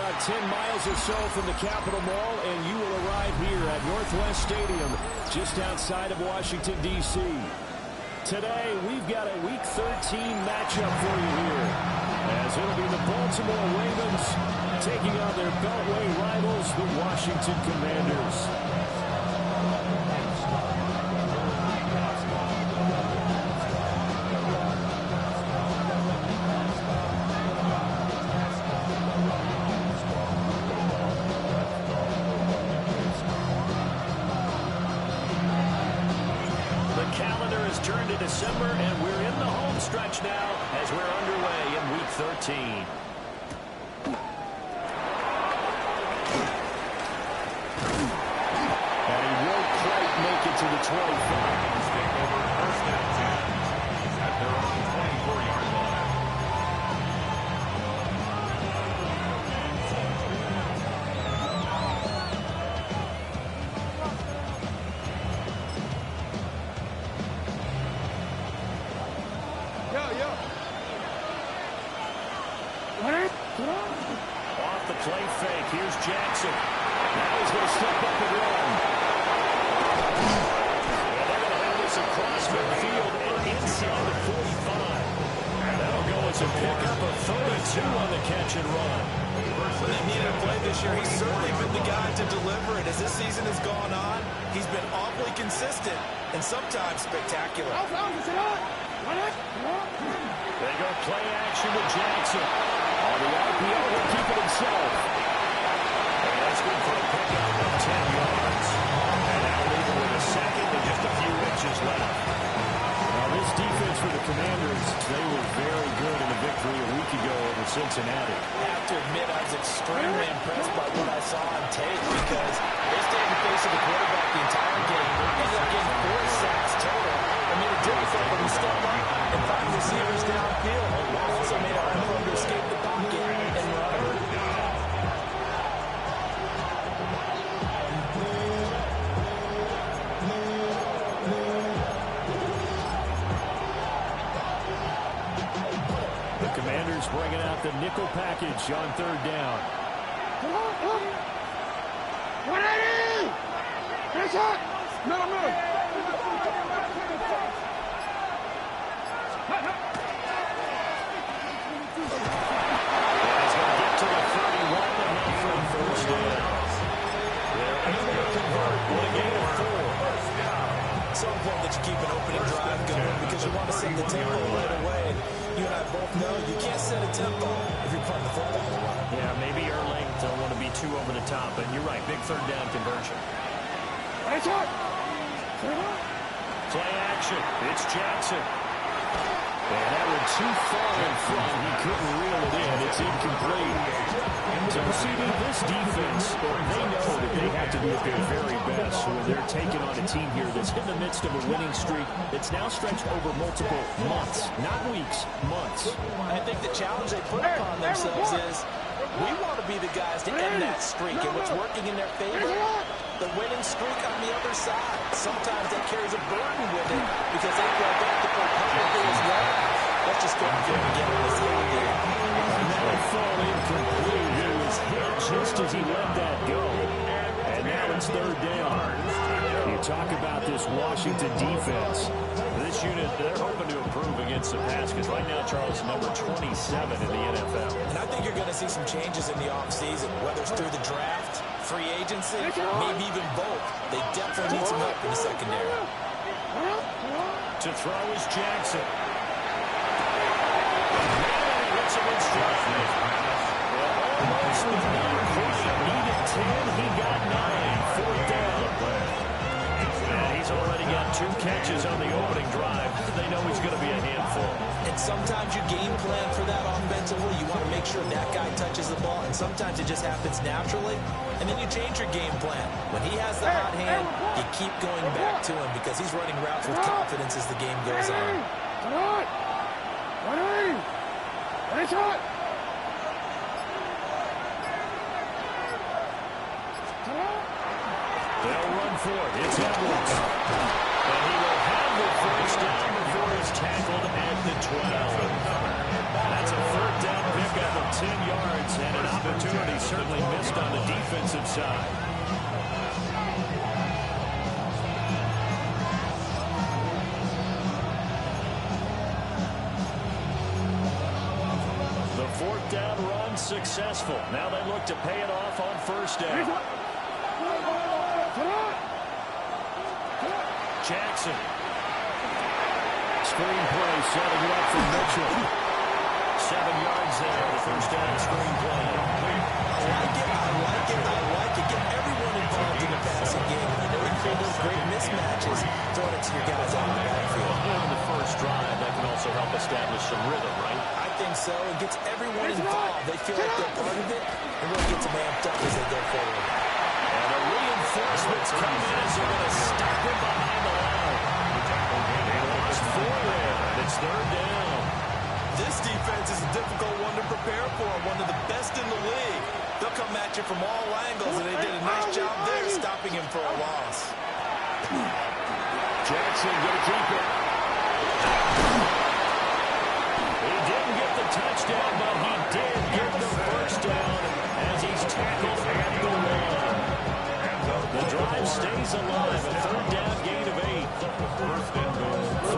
about 10 miles or so from the Capitol Mall, and you will arrive here at Northwest Stadium, just outside of Washington, D.C. Today, we've got a Week 13 matchup for you here, as it'll be the Baltimore Ravens taking on their Beltway rivals, the Washington Commanders. Turn to December, and we're in the home stretch now as we're underway in Week 13. And he won't quite make it to the 25. Mistake over first and 10. He's at their own 24-yard line. Off the play fake. Here's Jackson. Now he's going to step up and run. And they're going to have this across midfield and inside the 45. And that'll go as a pickup of 32 on the catch and run. When they needed a play this year, he's certainly been the guy to deliver it. As this season has gone on, he's been awfully consistent and sometimes spectacular. They go play action with Jackson. On the RPO, he'll keep it himself. And that's good for a pickup of 10 yards. And now leaving with a second and just a few inches left. Now this defense for the Commanders, they were very good in the victory a week ago over Cincinnati. I have to admit I was extremely impressed by what I saw on tape because they stayed in the face of the quarterback the entire game. Ended up getting 4 sacks total. It made it difficult for them to step up and find receivers downfield. Also made it hard for them to escape the pocket and run. The Commanders bringing out the nickel package on third down. 180! Finish up! Middle. So important that you keep an opening drive going because you want to set the tempo right away. You and I both know you can't set a tempo if you're playing the football a lot. Yeah, maybe Erling don't want to be too over the top, but you're right, big third down conversion. Play action. It's Jackson. And that went too far in front. He couldn't reel it in. It's incomplete. So, CD, this defense, they know that they have to be at their very best when they're taking on a team here that's in the midst of a winning streak that's now stretched over multiple months, not weeks, months. I think the challenge they put upon themselves is we want to be the guys to end that streak, and what's working in their favor, the winning streak on the other side. Sometimes that carries a burden with it because they feel like they have to play perfectly as well. Let's just go and get it again on this little game. And that will fall incomplete. He was hit just as he let that go. And now it's third down. You talk about this Washington defense. This unit, they're hoping to improve against the pass because right now, Charles, number 27 in the NFL. And I think you're going to see some changes in the offseason, whether it's through the draft, free agency, maybe even both. They definitely need some help in the secondary. To throw is Jackson. Gets him in stride. Almost with 9 points. Needed 10. He got 9. Fourth down. And he's already got 2 catches on the opening drive. They know he's going to be a handful. And sometimes you game plan for that offensively. You want to make sure that guy touches the ball. And sometimes it just happens naturally. And then you change your game plan. When he has the hot hand, you keep going back to him because he's running routes with confidence as the game goes on. They'll run for it. It's Edwards. And he will have the first down before he's tackled at the 12. That's a third down pickup of 10 yards and an opportunity certainly missed on the defensive side. The fourth down run successful. Now they look to pay it off on first down. Jackson. Screen play setting it up for Mitchell. 7 yards there. The first down screen play. I like it. Get everyone involved in the passing game. You know, you create those great mismatches. Throwing it to your guys out in the backfield. On the first drive, that can also help establish some rhythm, right? I think so. It gets everyone involved. They feel like they're part of it. And really gets them amped up as they go forward. And the reinforcements come in as they're going to stop him behind the line. They lost 4 there. It's third down. This defense is a difficult one to prepare for. One of the best in the league. They'll come at you from all angles, and they did a nice job there stopping him for a loss. Jackson going to keep it. He didn't get the touchdown, but he did get the first down as he's tackled at the line. The drive stays alive. A third down gain of 8.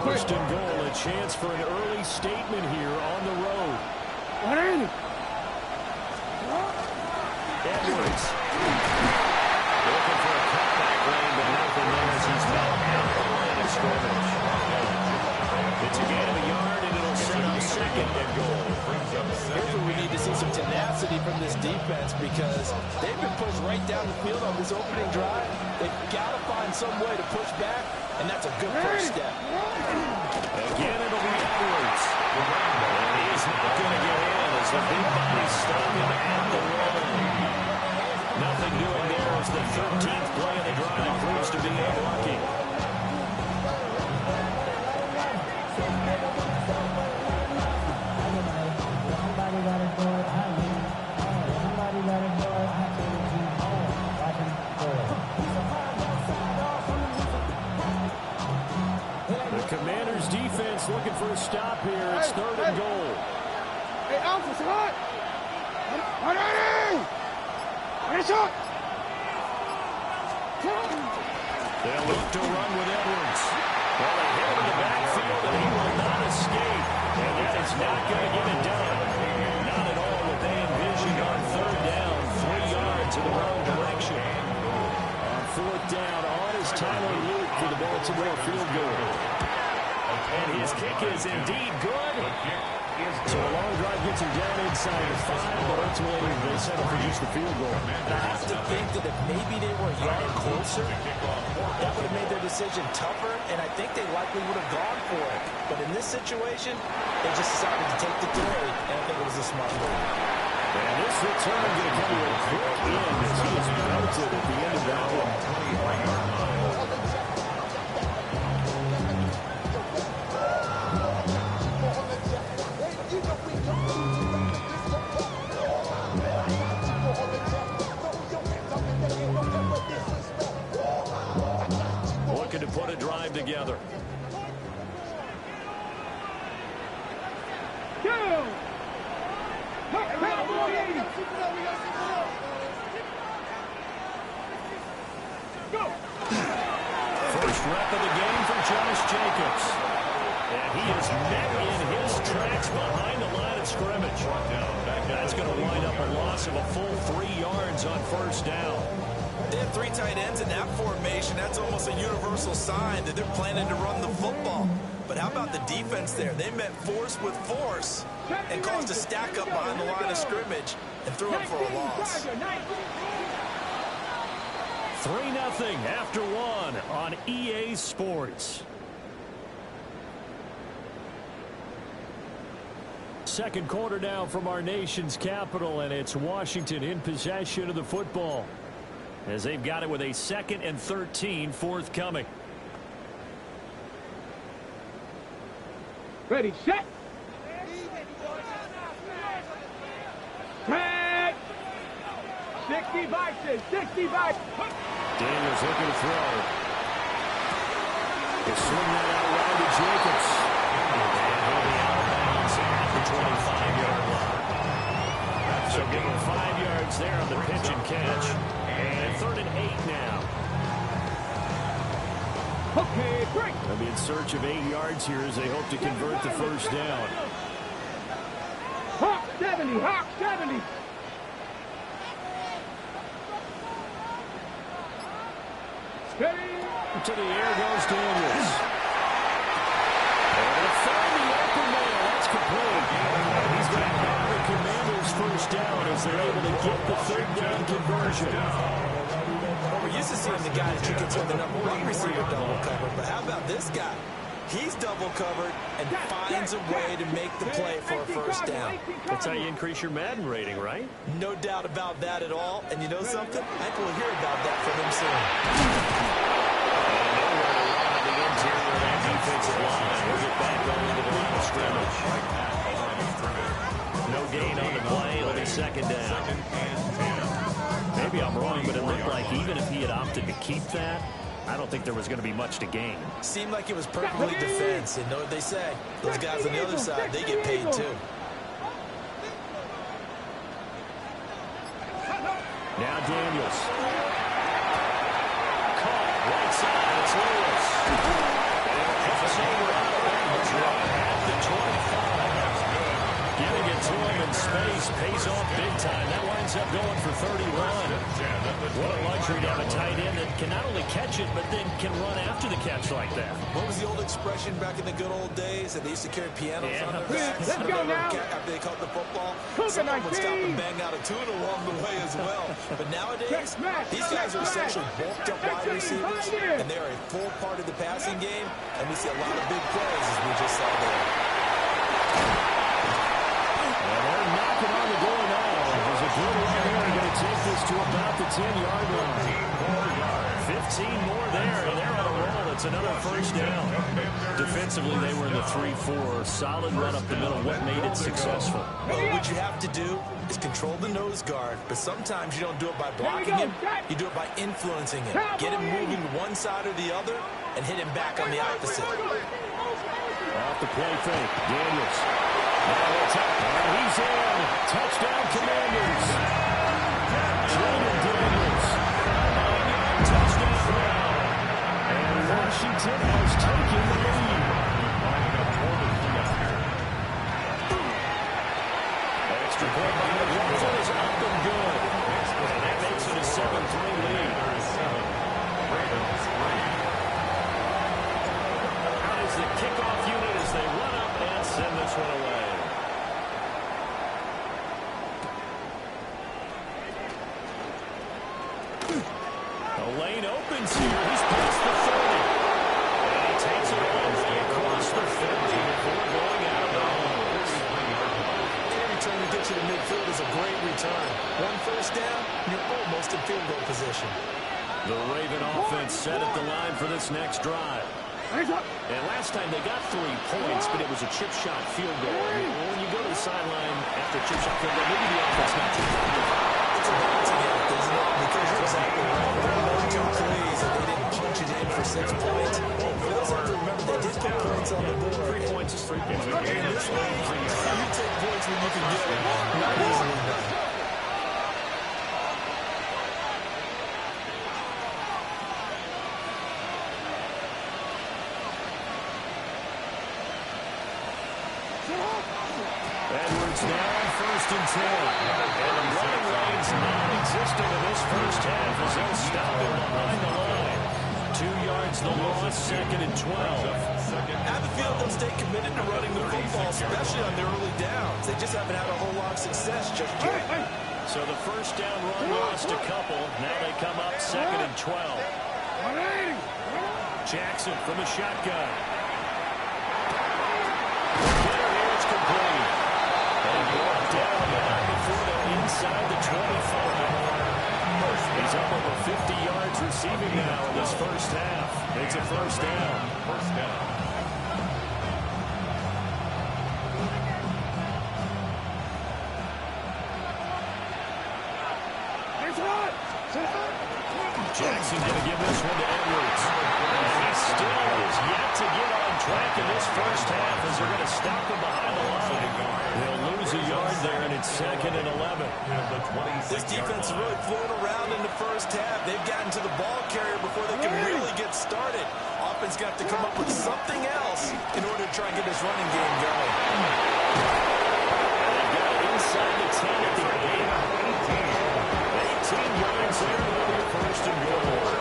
First and goal. A chance for an early statement here on the road. Edwards. Looking for a cutback lane, but nothing there as he's back out the line of scrimmage. It's a gain of a yard, and it'll set up second and goal. Here's where we need to see some tenacity from this defense because they've been pushed right down the field on this opening drive. They've got to find some way to push back, and that's a good first step. Again, it'll be Edwards. And he's not going to get in as the big body stop him at the line. Nothing doing there as the 13th play of the drive proves to be unlucky. The Commanders' defense looking for a stop here. It's third and goal. Hey, Alpha, what? They'll look to run with Edwards. Well, they hit him in the backfield, and he will not escape. And that is not going to get it done. Not at all what they envisioned on third down. 3 yards in the wrong direction. On fourth down, on is Tyler Luke for the Baltimore field goal. And his kick is indeed good. So a long drive gets him down inside the 5, but ultimately they settle for just the field goal. I have to think that if maybe they were a yard closer, that would have made their decision tougher, and I think they likely would have gone for it. But in this situation, they just decided to take the three, and I think it was a smart move. And this return going to come to a quick end as he is belted at the end of that one. Looking to put a drive together. First rep of the game for Josh Jacobs. And he is met in his tracks behind the line of scrimmage. That's going to wind up a loss of a full 3 yards on first down. They have 3 tight ends in that formation. That's almost a universal sign that they're planning to run the football. But how about the defense there? They met force with force and caused a stack up behind the line of scrimmage and threw him for a loss. 3-0 after 1 on EA Sports. Second quarter now from our nation's capital, and it's Washington in possession of the football as they've got it with a 2nd and 13 forthcoming. Ready, set. Set. 65, 65. Daniels looking to throw. He'll swing that out wide to Jacobs. And he'll be out of bounds at the 20. So give him 5 yards there on the pitch and catch. And 3rd and 8 now. Okay, break. They'll be in search of 8 yards here as they hope to convert the first down. Hawk 70, Hawk 70. Steady. To the air goes Daniels. And they find the open man. That's complete. He's going to have the Commanders first down as they're able to get the 3rd down conversion. Well, we're used to seeing the guy that you consider the number 1 receiver double covered, but how about this guy? He's double covered and finds a way to make the play for a first down. That's how you increase your Madden rating, right? No doubt about that at all. And you know something? I think we'll hear about that from him soon. The interior of that defensive line. We'll get back going into the line of scrimmage. No gain on the play. It'll be 2nd down. Maybe I'm wrong, but it looked like even if he had opted to keep that, I don't think there was going to be much to gain. Seemed like it was perfectly defense. And know what they say? Those guys on the other side, they get paid too. Now Daniels. Caught right side. It's Lewis. At the 25. Giving it to him in space. Pays off big time. That winds up going for 31. What a luxury to have a tight end that can not only catch it, but then can run after the catch like that. What was the old expression back in the good old days that they used to carry pianos on their backs? Let's go now. After they caught the football, someone would stop and bang out a tune along the way as well. But nowadays, these guys are essentially bulked up wide receivers, and they are a full part of the passing game, and we see a lot of big plays as we just saw there. And they're knocking on the door now. There's a good one here. Going to take this to about the 10-yard line. 15 more there, and they're on a roll. It's another first down. Defensively, they were in the 3-4. Solid run up the middle. What made it successful? Well, what you have to do is control the nose guard, but sometimes you don't do it by blocking him. You do it by influencing him. Get him moving one side or the other, and hit him back on the opposite. Off the play fake. Daniels. And he's in. Touchdown, Commanders. Jaden Daniels. Touchdown now. And Washington has taken the lead. Extra point by the Rifle is up and good. And that makes it a 7-3 lead. Out is the kickoff unit as they run up and send this one away. The lane opens here. He's past the 30. And he takes it all the way across the 50 before going out of bounds. Every time you get you to midfield is a great return. One first down, you're almost in field goal position. The Raven offense set at the line for this next drive. And last time they got 3 points, but it was a chip shot field goal. When you go to the sideline after a chip shot field goal, maybe the offense not too good. It's a balancing act, isn't it? Because you're exactly right. There are those 2 plays that they didn't punch it in for 6 points. For those have to remember, they did put points on the board. 3 points is 3 points. In this league, you take points when you can get them. Not easily done. Edwards now on 1st and 10. And the running lane's non-existent in this first half as they'll stop him behind the line. 2 yards the loss, 2nd and 12. At the field, they'll stay committed to running the football, especially on their early downs. They just haven't had a whole lot of success just yet. So the first down run lost a couple. Now they come up 2nd and 12. Jackson from the shotgun. It's complete. And brought down before they're inside the 25. He's up over 50 yards receiving now in this first half. It's a first down. First down. Jackson going to give this one to Edwards. still is yet to get on track in this first half as they're going to stop him behind the line. They'll lose a yard there, and it's 2nd and 11. This defense is really floating around in the first half. They've gotten to the ball carrier before they can really get started. Offense got to come up with something else in order to try and get this running game going. They've got it inside the 10 at the 8. 18 yards there. It'll be 1st and goal.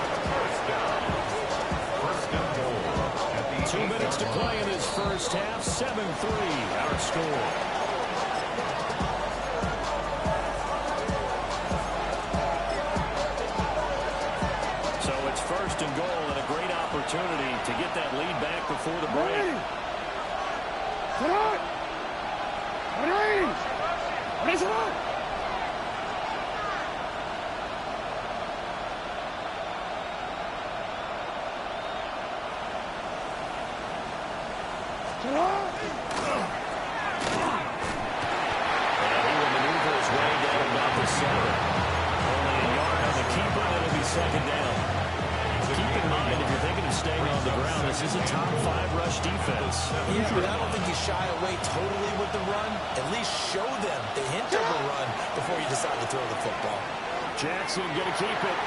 2 minutes to play in this first half. 7-3 our score. So it's 1st and goal and a great opportunity to get that lead back before the break. Second down. Keep in mind, if you're thinking of staying on the ground, this is a top 5 rush defense. Yeah, but I don't think you shy away totally with the run. At least show them the hint of a run before you decide to throw the football. Jackson going to keep it.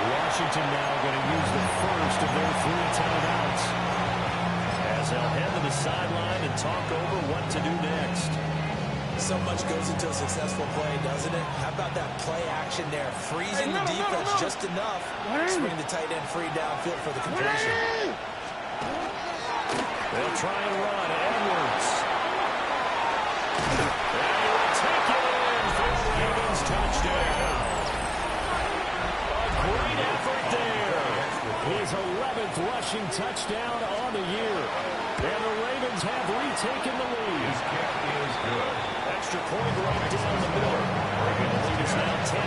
Washington now going to use the first of their 3 timeouts, as they'll head to the sideline and talk over what to do next. So much goes into a successful play, doesn't it? How about that play action there? Freezing the defense just enough to bring the tight end free downfield for the completion. They'll try and run. Edwards. And he'll take it in for the Ravens touchdown. A great effort there. His 11th rushing touchdown on the year. And the Ravens have retaken the lead. Extra point right down the middle. The lead is now 10-7.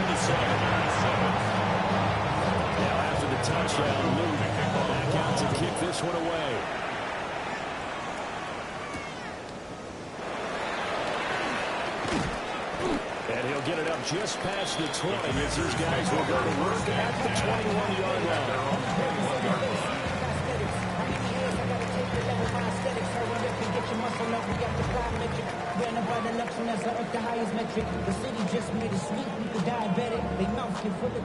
Now after the touchdown, Luke back out to kick this one away. And he'll get it up just past the 20 as these guys will go to work at the 21-yard line.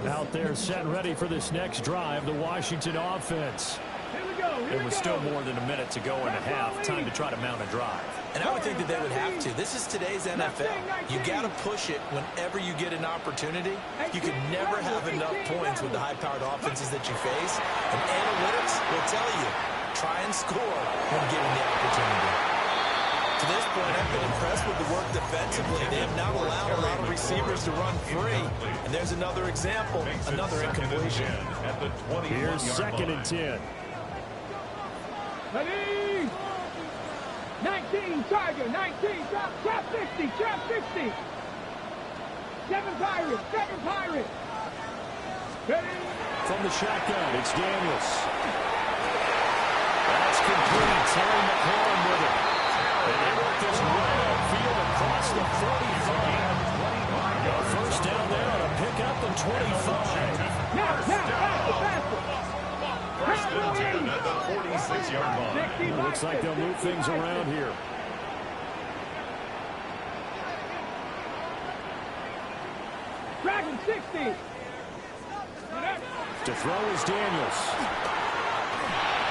Out there set ready for this next drive, the Washington offense. It was still more than a minute to go in a half. Time to try to mount a drive. And I would think that they would have to. This is today's NFL. You got to push it whenever you get an opportunity. You can never have enough points with the high-powered offenses that you face. And analytics will tell you, try and score when given the opportunity. To this point, I've been impressed with the work defensively. They have not allowed a lot of receivers to run free. And there's another example, another incompletion. Here's 2nd and 10. Ready? 19, Tiger, 19, trap 60, trap 60. 7 Pirates. Ready? From the shotgun, it's Daniels. That's complete. Terry McLaurin with it. And they work this right upfield across the 45. A first down there on a pickup of 25. Now, faster. First and 10 at the 46-yard line. Looks like they'll move things around here. Dragon 60. To throw is Daniels.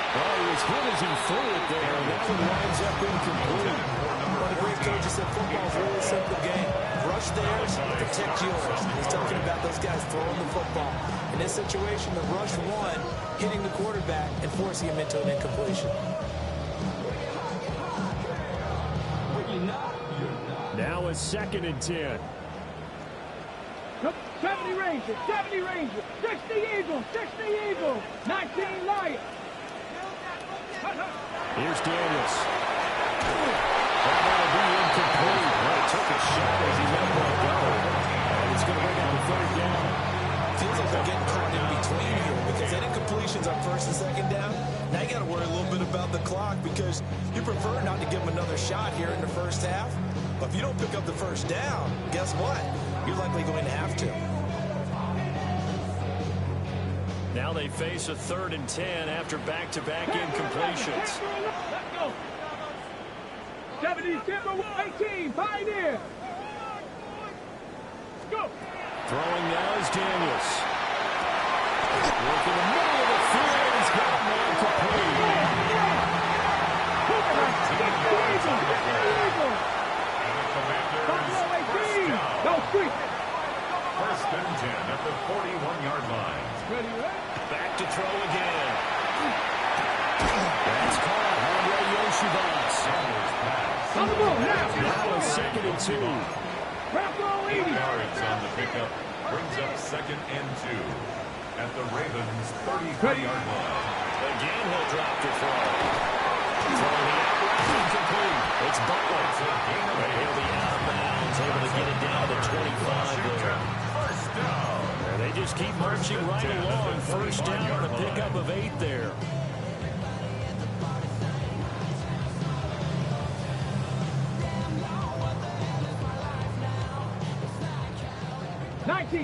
Well, he was hit as he threw it there, and that one winds up incomplete. One of the great coaches said football is a really simple game. Rush theirs, protect yours. He's talking about those guys throwing the football. In this situation, the rush one, hitting the quarterback and forcing him into an incompletion. Now a 2nd and 10. 70 Rangers, 60 Eagles, 19 Lions. Here's Daniels. That will be incomplete. Well, it took a shot as he let one go. And it's going to bring up a 3rd down. Feels like they're getting caught in between here because that incompletions on 1st and 2nd down. Now you got to worry a little bit about the clock because you prefer not to give them another shot here in the first half. But if you don't pick up the first down, guess what? You're likely going to have to. Now they face a 3rd and 10 after back-to-back incompletions. Let's go. 70, 18, Pioneer. Go. Throwing now is Daniels. Working the middle of the field. He's got a man complete. No street. 1st and 10 at the 41-yard line. Ready? Back to throw again. That's caught. Andre Yoshibas. On the move now. Now a 2nd and 2. Wrap roll 80. 8 yards on the pickup. Brings up 2nd and 2 at the Ravens' 33-yard line. Again, he'll drop to throw. Throwing it out. Incomplete. It's Butler. But he'll be out of bounds. Able to get it down to 25 there. First down. And they just keep marching right along. First down on a pickup of 8 there.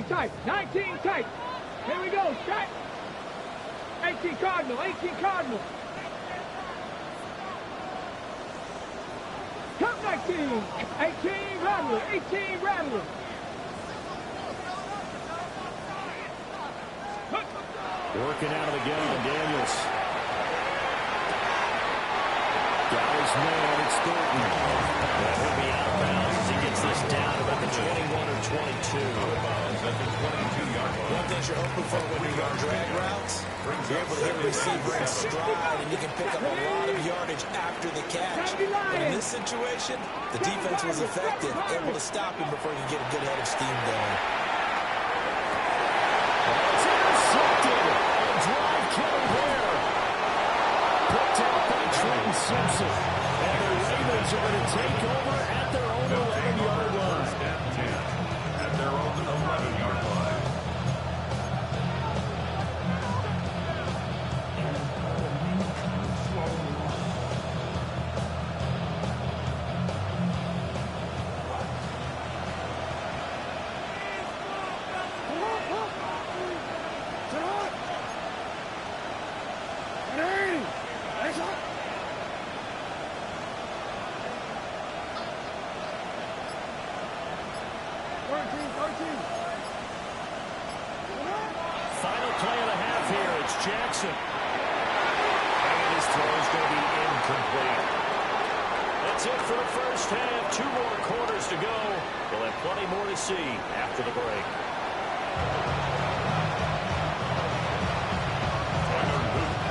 Type, 19 type. Here we go, strike. 18 Cardinal, 18 Cardinal. Come 19, 18 Rattler, 18 Rattler. Working out of the gun, Daniels. Got his man, it's Thornton. That will be out of bounds as he gets this down about the 21 or 22. At the 22-yard line. One thing you're hoping for when you run drag routes, you're able to hit a receiver in stride, and you can pick up a lot of yardage after the catch. But in this situation, the defense was effective, able to stop him before he could get a good head of steam going. It's intercepted. A drive killed there. Picked up by Trenton Simpson. And the Ravens are going to take over at their own 11-yard line. First and 10 at their own 11-yard line. Final play of the half here. It's Jackson. And his throw's going to be incomplete. That's it for the first half. 2 more quarters to go. We'll have plenty more to see after the break.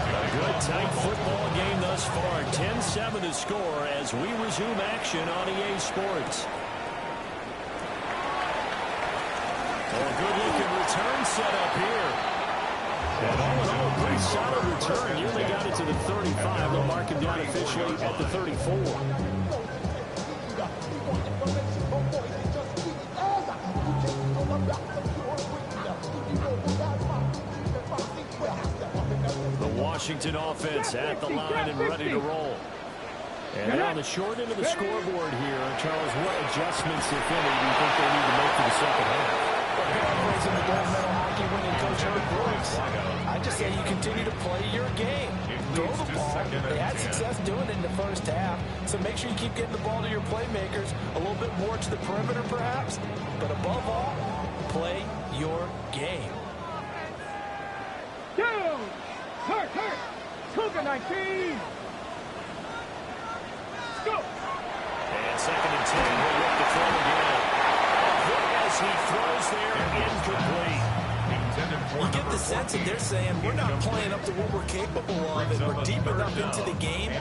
A good tight football game thus far. 10-7 to score as we resume action on EA Sports. A good-looking return set up here. And all in all, pretty solid return. Nearly got it to the 35. They'll mark him down officially at the 34. The Washington offense at the line and ready to roll. And on the short end of the scoreboard here, Charles, what adjustments, if any, do you think they need to make for the second half? Paraphrasing the gold medal hockey winning coach Herb Brooks, I just say you continue to play your game. Throw the ball. They had success doing it in the first half, so make sure you keep getting the ball to your playmakers, a little bit more to the perimeter perhaps, but above all, play your game. Down. Hurt. Cougar 19. Go. And 2nd and 10, he'll look to throw again. As he throws there, incomplete. You get the sense that they're saying we're not playing up to what we're capable of, and we're deep enough into the game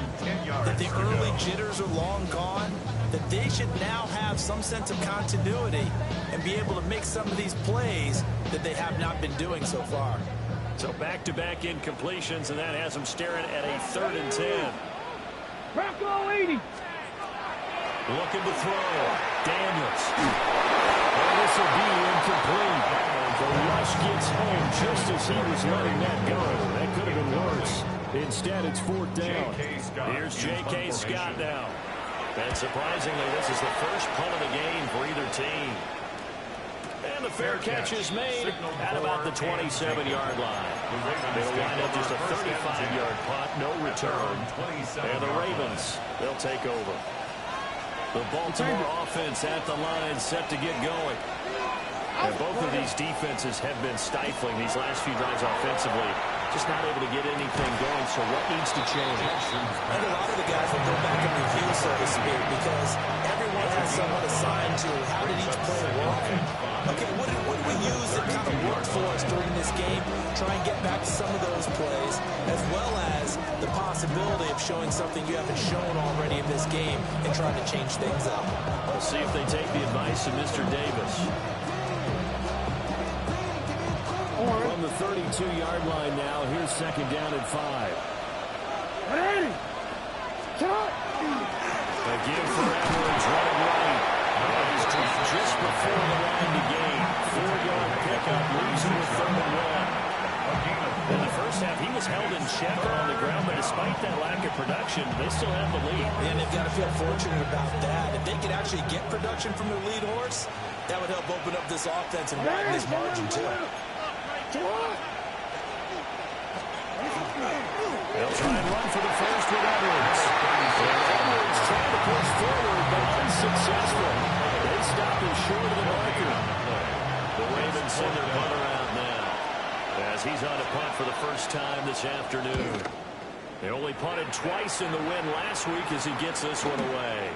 that the early jitters are long gone, that they should now have some sense of continuity and be able to make some of these plays that they have not been doing so far. So back-to-back incompletions, and that has them staring at a 3rd and 10. Rocco 80. Looking to throw. Daniels. And this will be incomplete. The rush gets home just as he was letting that go. That could have been worse. Instead, it's 4th down. Here's J.K. Scott now. And surprisingly, this is the first punt of the game for either team. And And the fair catch is made at about the 27-yard line. They'll wind up just a 35-yard punt, no return. And the Ravens, they'll take over. The Baltimore offense at the line, set to get going. And both of these defenses have been stifling these last few drives offensively. Just not able to get anything going, so what needs to change? I think a lot of the guys will go back and review, so to speak, because everyone has someone assigned to how did each play work. Okay, what did we use that kind of worked for us during this game? Try and get back to some of those plays, as well as the possibility of showing something you haven't shown already in this game and trying to change things up. We'll see if they take the advice of Mr. Davis. From the 32-yard line now, here's second down and 5. A give for Edwards, running right. He's dropped just before the line to gain. 4-yard pickup, losing with 3rd and 1. In the first half, he was held in check on the ground, but despite that lack of production, they still have the lead. And they've got to feel fortunate about that. If they could actually get production from their lead horse, that would help open up this offense and widen this margin, too. They'll try and run for the first with Edwards. Edwards trying to push forward, but unsuccessful. They stop him short of the marker. The Ravens send their punter out now, as he's on a punt for the first time this afternoon. They only punted twice in the win last week as he gets this one away.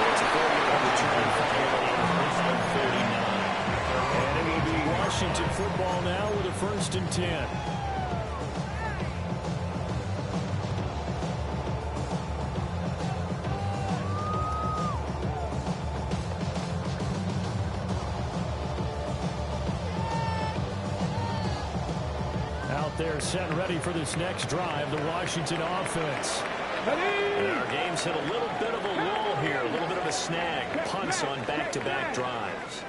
It's a 40-yard return for Haley. And it will be Washington football now with a 1st and 10. Out there set and ready for this next drive, the Washington offense. And our game's hit a little bit of a lull here, a little bit of a snag. Punts on back-to-back drives.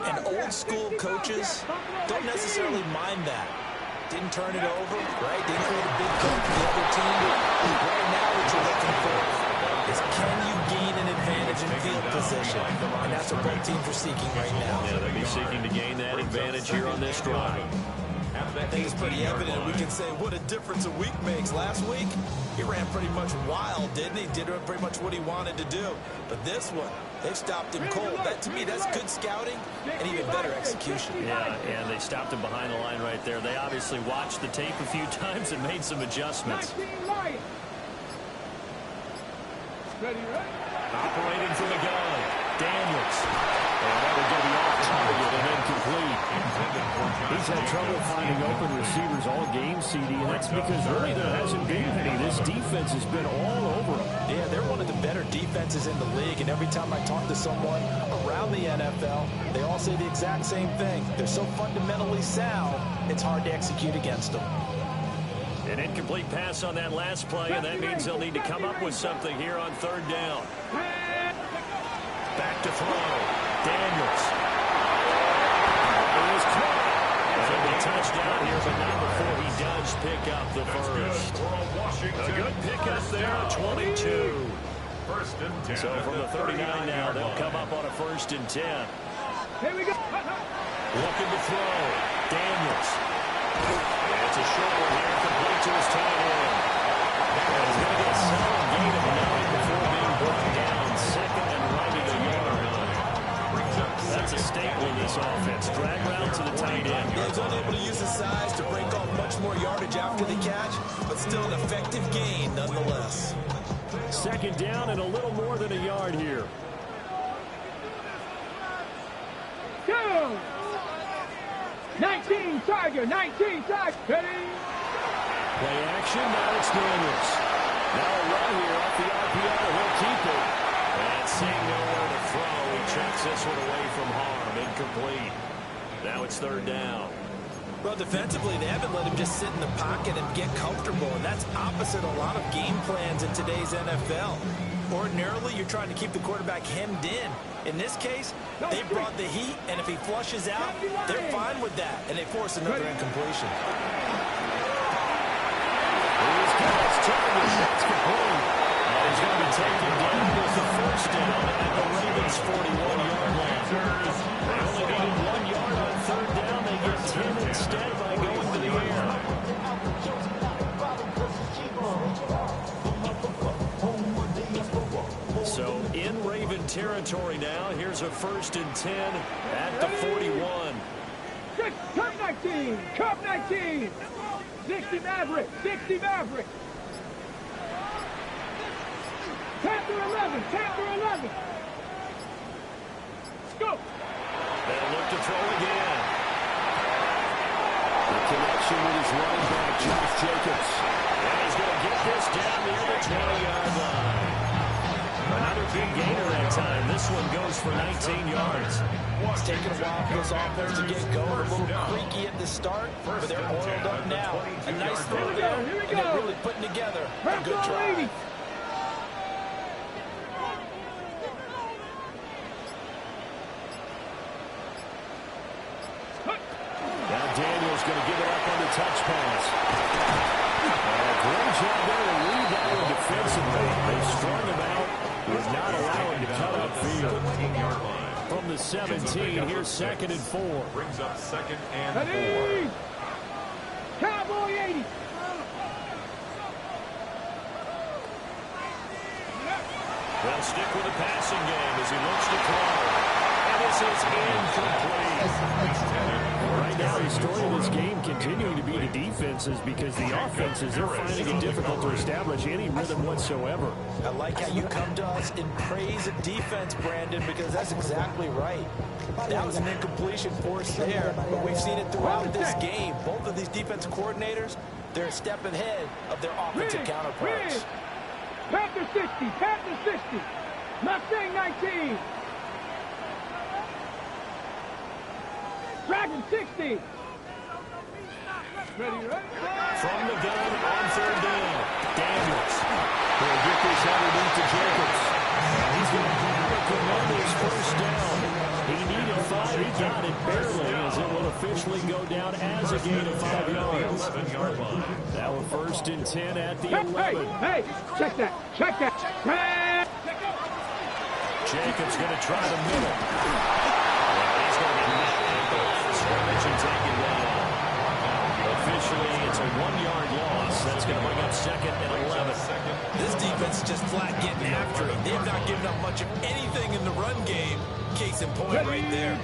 And old-school coaches don't necessarily mind that. Didn't turn it over, right? Didn't create a big play for the other team. Right now what you're looking for is can you gain an advantage in field position? And that's what both teams are seeking right now. Yeah, they'll be seeking to gain that advantage here on this drive. I think it's pretty evident. We can say what a difference a week makes. Last week, he ran pretty much wild, didn't he? Did pretty much what he wanted to do. But this one, they've stopped him cold. That, to me, that's good scouting and even better execution. Yeah, and they stopped him behind the line right there. They obviously watched the tape a few times and made some adjustments. Operating from the gun, Daniels. And that will get the off-target and incomplete. He's had trouble finding open receivers all game, CD, and that's because really there hasn't been any. This defense has been all over them. Yeah, they're one of the better defenses in the league, and every time I talk to someone around the NFL, they all say the exact same thing. They're so fundamentally sound, it's hard to execute against them. An incomplete pass on that last play, and that means they'll need to come up with something here on 3rd down. Back to throw. Daniels. It was caught. That'll be a touchdown here, but not before he does pick up the first. A good pickup there, 22. So from the 39 now, they'll come up on a 1st and 10. Here we go. Looking to throw. Daniels. It's a short one here, complete to his tight end. He's going to get a solid gain of 9 before being brought down. 2nd and running a yard. That's a staple in this offense. Drag route to the tight end. He's unable to use his size to break off much more yardage after the catch, but still an effective gain nonetheless. 2nd down and a little more than a yard here. Go! 19 Tiger, 19 Tiger. Ready? Play action, now it's Daniels. Now a run here off the RPO, he'll keep it. And seeing nowhere to throw, he checks this one away from harm, incomplete. Now it's 3rd down. Well, defensively, they haven't let him just sit in the pocket and get comfortable, and that's opposite a lot of game plans in today's NFL. Ordinarily, you're trying to keep the quarterback hemmed in. In this case, they brought the heat, and if he flushes out, they're fine with that, and they force another incompletion. Here's Dallas Taylor. That's complete. And he's going to be taken down with the 1st down at the Ravens' 40. So in Raven territory now. Here's a 1st and 10 at the 41. Cup 19, Cup 19. 60 Maverick, 60 Maverick. Panther 11, Panther 11. Go. They'll look to throw again. The connection with his running back, Josh Jacobs. And he's going to get this down near the 20-yard line. Another big gainer that time. This one goes for 19 yards. It's taken a while for this offense to get going. A little creaky at the start, but they're oiled up now. A nice throw there, and they're really putting together a good drive. Now Daniel's going to give it up on the touch pass. Great job there to lead that one defensively. They strung him out. He's not allowing to cut upfield. From the 17, here's 2nd and 4. Brings up 2nd and 4. Cowboy 80. They'll stick with the passing game as he looks to throw. And this is incomplete. Right now, the story of this game continuing to be the defenses, because the offenses, they're finding it difficult to establish any rhythm whatsoever. I like how you come to us and praise a defense, Brandon, because that's exactly right. That was an incompletion forced there, but we've seen it throughout this game. Both of these defense coordinators, they're a step ahead of their offensive counterparts. Panther 60, Panther 60. Mustang 19. Dragon 60. Ready, right? From the gun on 3rd down. Daniels. He'll get this underneath to Jacobs. He's going to have a tremendous 1st down. He needed 5. He got it barely, as it will officially go down as a gain of 5 yards. 11-yard line. Now a 1st and 10 at the 11. Hey, check that, check that. Jacobs going to try the middle. He's going to get knocked at the line of scrimmage and taken down. Officially, it's a 1-yard loss. That's going to bring up 2nd and 11. This defense is just flat getting after it. They've not given up much of anything in the run game. Case in point right there.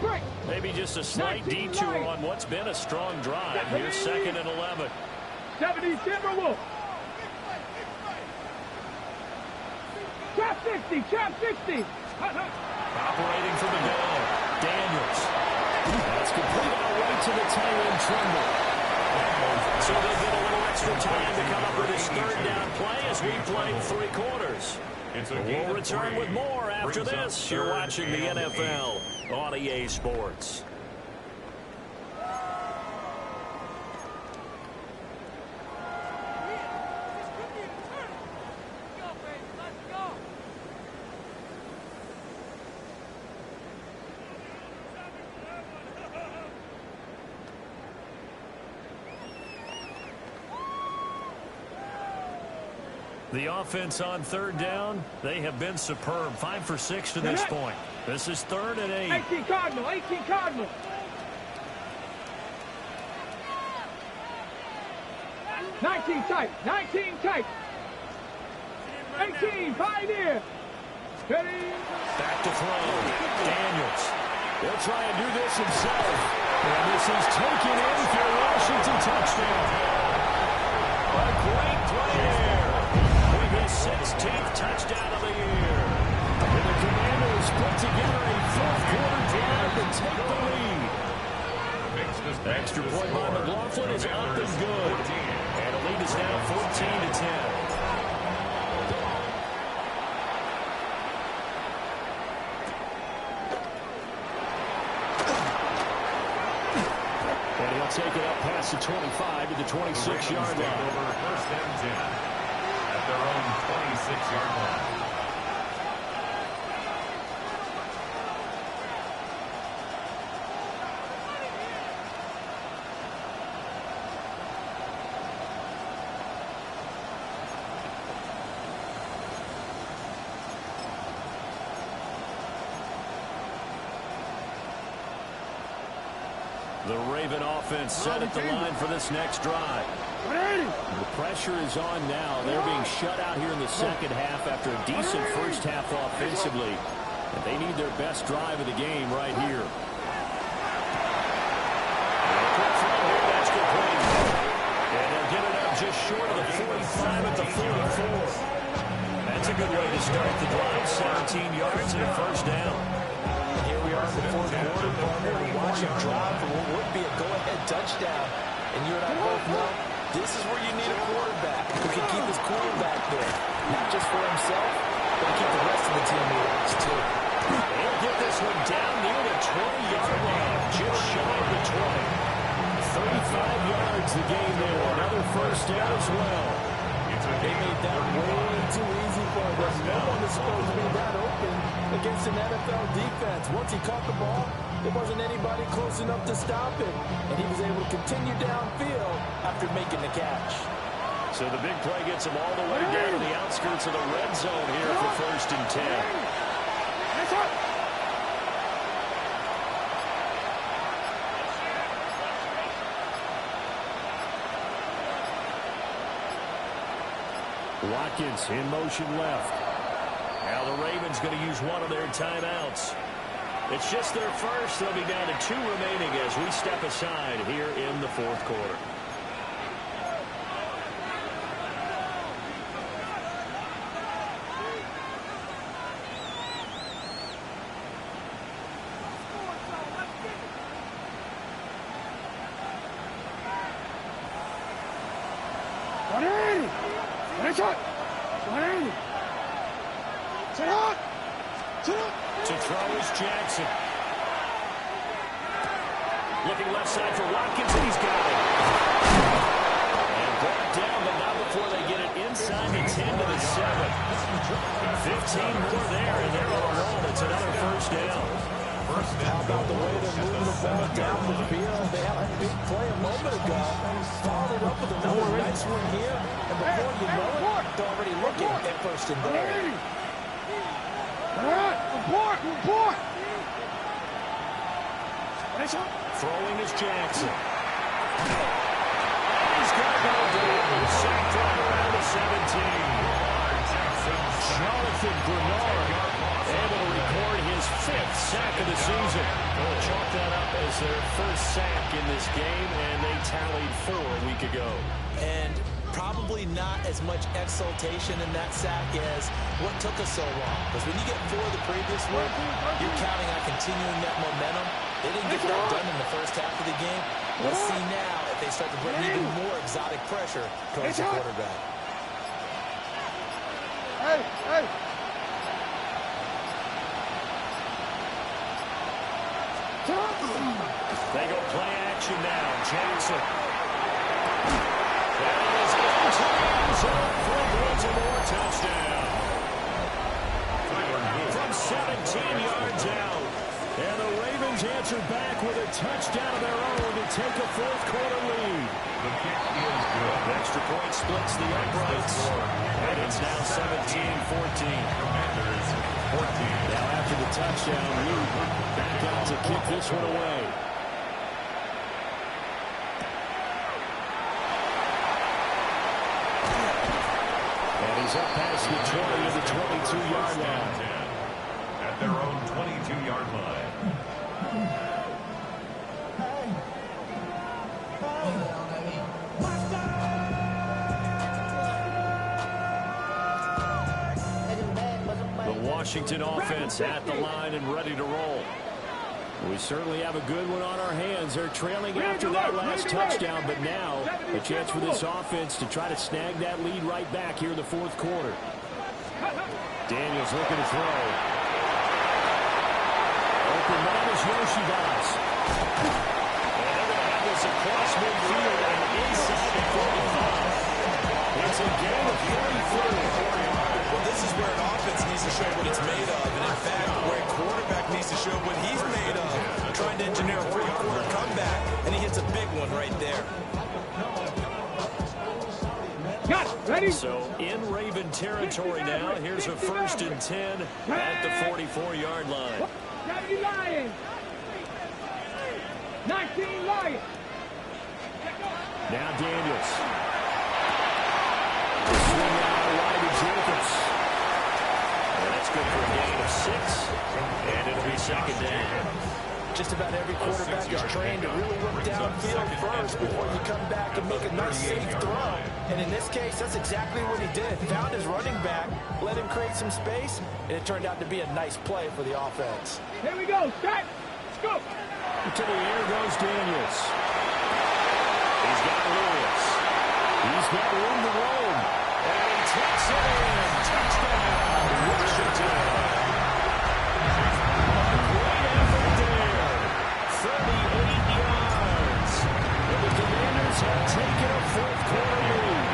Maybe just a slight detour on what's been a strong drive. Here's 2nd and 11. 70 Timberwolf. Trap 60, trap 60. Operating from the gun. Daniels. That's complete out right to the tight end, Tremble. So they'll get a little extra time to come up with this 3rd down play as we play 3 quarters. We'll return with more after this. You're watching the NFL on EA Sports. The offense on 3rd down, they have been superb. 5 for 6 to this point. This is 3rd and 8. 18 Cardinal, 18 Cardinal. 19 tight, 19 tight. 18, Pioneer. Ready. Back to throw. Daniels. He'll try and do this himself. And this is taken in for a Washington touchdown. A great play there. With his 16th touchdown of the year. And the Commanders put together a 4th quarter drive to take the lead. Extra point by McLaughlin is up and good. And the lead is now 14-10. Take it up past the 25 to the 26-yard line. Over 1st and 10 at their own 26-yard line. The Raven offense set at the line for this next drive. The pressure is on now. They're being shut out here in the second half after a decent first half offensively. And they need their best drive of the game right here. That's complete. And they'll get it up just short of the 45 at the 44. That's a good way to start the drive. 17 yards and a first down. And here we are in the fourth quarter, partner. We're watching drive for what would be a go-ahead touchdown. And you and I both know this is where you need a quarterback who can keep his cool back there. Not just for himself, but to keep the rest of the team relaxed, too. They'll get this one down near the 20-yard line, just shy of the 20. 35 yards the game there. Another first down as well. They made that way too easy for them. No one is supposed to be that open against an NFL defense. Once he caught the ball, there wasn't anybody close enough to stop him. And he was able to continue downfield after making the catch. So the big play gets him all the way down to the outskirts of the red zone here for 1st and 10. That's up. Watkins in motion left. Now the Ravens going to use one of their timeouts. It's just their first. They'll be down to 2 remaining as we step aside here in the fourth quarter. To throw is Jackson. Looking left side for Watkins, and he's got it. And brought down, but not before they get it inside the 10 to the 7. 15 more there, and they're on a roll. It's another first down. How about the way they're moving the ball down the field? They had a big play a moment ago. Followed it up with another nice one here. And before you know it, they're already looking at 1st and goal. Report! Throwing is Jackson. He's got to do it. Sacked right around the 17. Jonathan Grenard able to record his 5th sack of the season. Chalk that up as their first sack in this game, and they tallied 4 a week ago. And probably not as much exultation in that sack as what took us so long. Because when you get 4 the previous week, you're counting on continuing that momentum. They didn't get that done in the first half of the game. Let's see now if they start to bring even more exotic pressure towards the quarterback. Hey! They go play action now. Jackson. That is into the end zone for a Baltimore touchdown. From 17 yards out. And the Ravens answer back with a touchdown of their own to take a fourth quarter lead. The kick is good. The extra point splits the uprights. And it's now 17-14. Commanders 14. Now after the touchdown, Luke back out to kick this one away. And he's up past the 20 to the 22-yard line. At their own 22-yard line. The Washington offense at the line and ready to roll. We certainly have a good one on our hands. They're trailing after that last touchdown, but now a chance for this offense to try to snag that lead right back here in the fourth quarter. Daniels looking to throw. Open man is Yoshibas. And they're going to have this across midfield and inside the 45. It's a game of 43. Well, this is where an offense needs to show what it's made of. And in fact, where a quarterback needs to show what he's made of. Trying to engineer a three-quarter comeback, and he hits a big one right there. Got it. Ready? So in Raven territory now. Here's a 1st and 10 at the 44-yard line. Gotta be lying. 19 Lions. Now Daniels. Swing out wide to Jacobs. And that's good for a gain of 6. And it'll be second down. Just about every quarterback is trained to really look downfield first before you come back and make a nice, safe throw. And in this case, that's exactly what he did. Found his running back, let him create some space, and it turned out to be a nice play for the offense. Here we go, start. Let's go. To the air goes Daniels. He's got Lewis. He's got room to roam. And he takes it in. Touchdown, Washington. Great effort there. 38 yards. And the Commanders have taken a fourth quarter lead.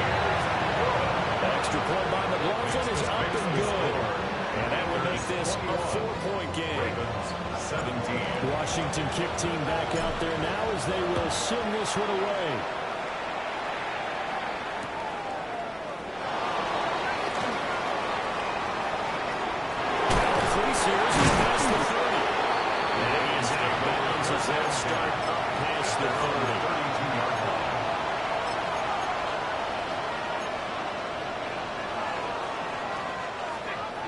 Extra point by McLaughlin is up and good. And that will make this a 4-point game. 17. Washington kick team back out there now as they will send this one away. Freeze here as he past the 30. And he is out of bounds as they'll start up past the 30.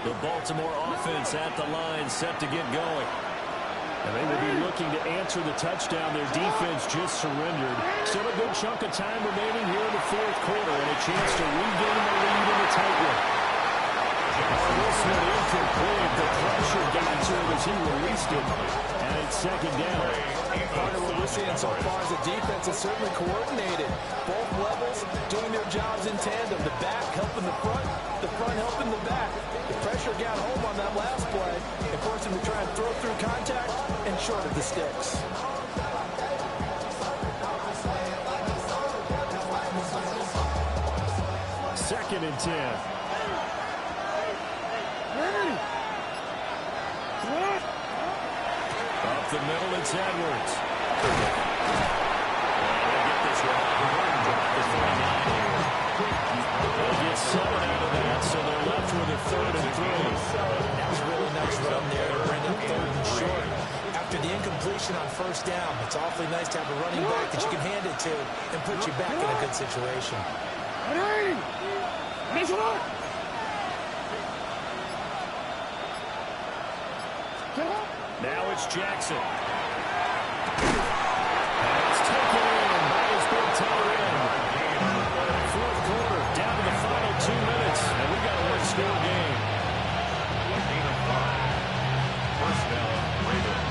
The Baltimore offense at the line, set to get going. And they will be looking to answer the touchdown. Their defense just surrendered. Still a good chunk of time remaining here in the fourth quarter and a chance to regain the lead in the tight one. This one incomplete. The pressure got to him as he released it. And it's second down. Part of what we're seeing so far is the defense is certainly coordinated. Both levels doing their jobs in tandem. The back helping the front helping the back. The pressure got home on that last play and forced him to try and throw through contact and short of the sticks. Second and 10. Up the middle, it's Edwards. They'll get this one. They'll get 7 out of that, so they're left with a 3rd and 3. That was a really nice run there to bring up 3rd and short. After the incompletion on first down, it's awfully nice to have a running back that you can hand it to and put you back in a good situation. Now it's Jackson. And it's taken in by his big tight end. Fourth quarter, down to the final 2 minutes, and we got a one-score game. First down, Ravens.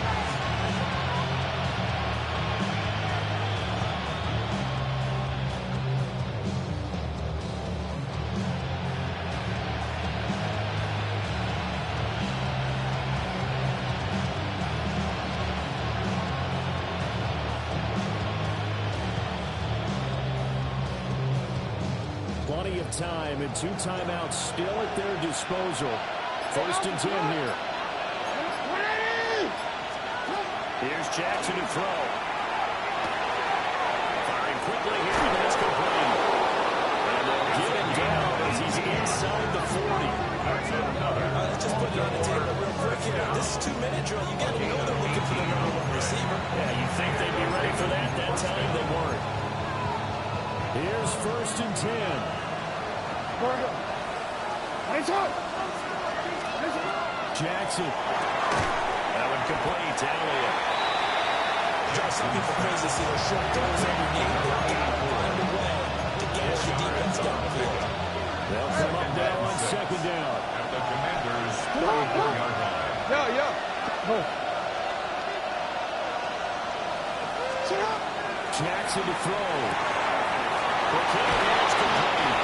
Plenty of time and 2 timeouts still at their disposal. First and 10 here. Here's Jackson to throw. Firing quickly here, and that's complete. And they'll get him down as he's inside the 40. Let's just put it on the table real quick here. This is 2-minute drill. You got to know they're looking for the #1 receiver. Yeah, you'd think they'd be ready for that. That time they weren't. Here's first and 10. Jackson. That one complete. Elliott. Some people praise to see those short throws underneath. They've got to find a way to gas your defense downfield. They'll come up now on second down. At the Commanders' 44-yard line. Jackson to throw. It's complete.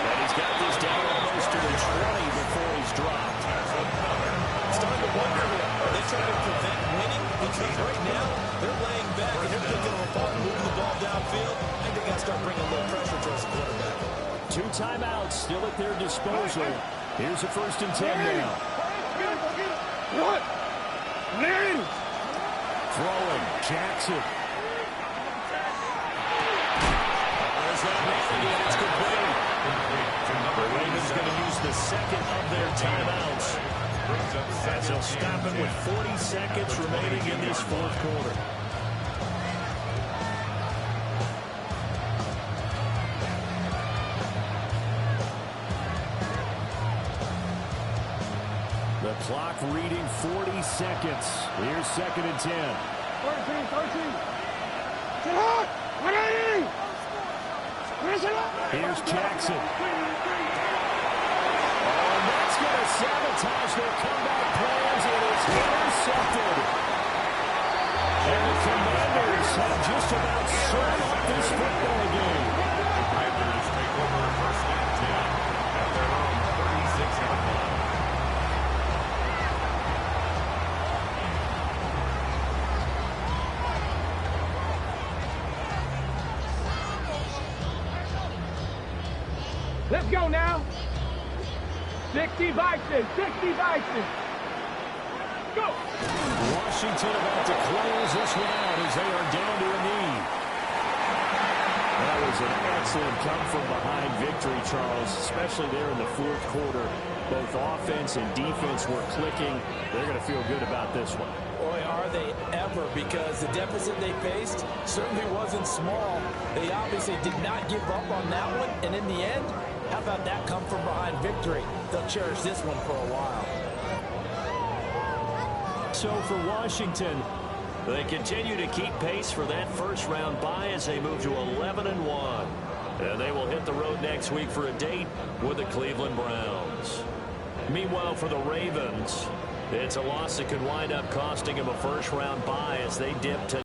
And he's got this down almost to the 20 before he's dropped. I'm starting to wonder here, are they trying to prevent winning? Because right now, they're laying back and they're picking them apart and moving the ball downfield. I think they got to start bringing a little pressure towards the quarterback. 2 timeouts still at their disposal. Here's a first and 10 now. Throwing. Jackson. There's that man again. It's complete. The Ravens going to use the second of their timeouts. As they'll stop it with 40 seconds remaining in this fourth quarter. clock reading 40 seconds. Here's 2nd and 10. 13. Here's Jackson. And that's going to sabotage their comeback plans. It is intercepted. And the Commanders have just about sewn up this football game. The Panthers take over 1st and 10 at their own 36-yard line. Let's go now. 60 Bison. Go. Washington about to close this one out as they are down to a knee. That was an excellent come-from-behind victory, Charles, especially there in the 4th quarter. Both offense and defense were clicking. They're going to feel good about this one. Boy, are they ever, because the deficit they faced certainly wasn't small. They obviously did not give up on that one, and in the end, how about that come-from-behind victory? They'll cherish this one for a while. So for Washington, they continue to keep pace for that first-round bye as they move to 11-1. And they will hit the road next week for a date with the Cleveland Browns. Meanwhile, for the Ravens, it's a loss that could wind up costing them a first-round bye as they dip to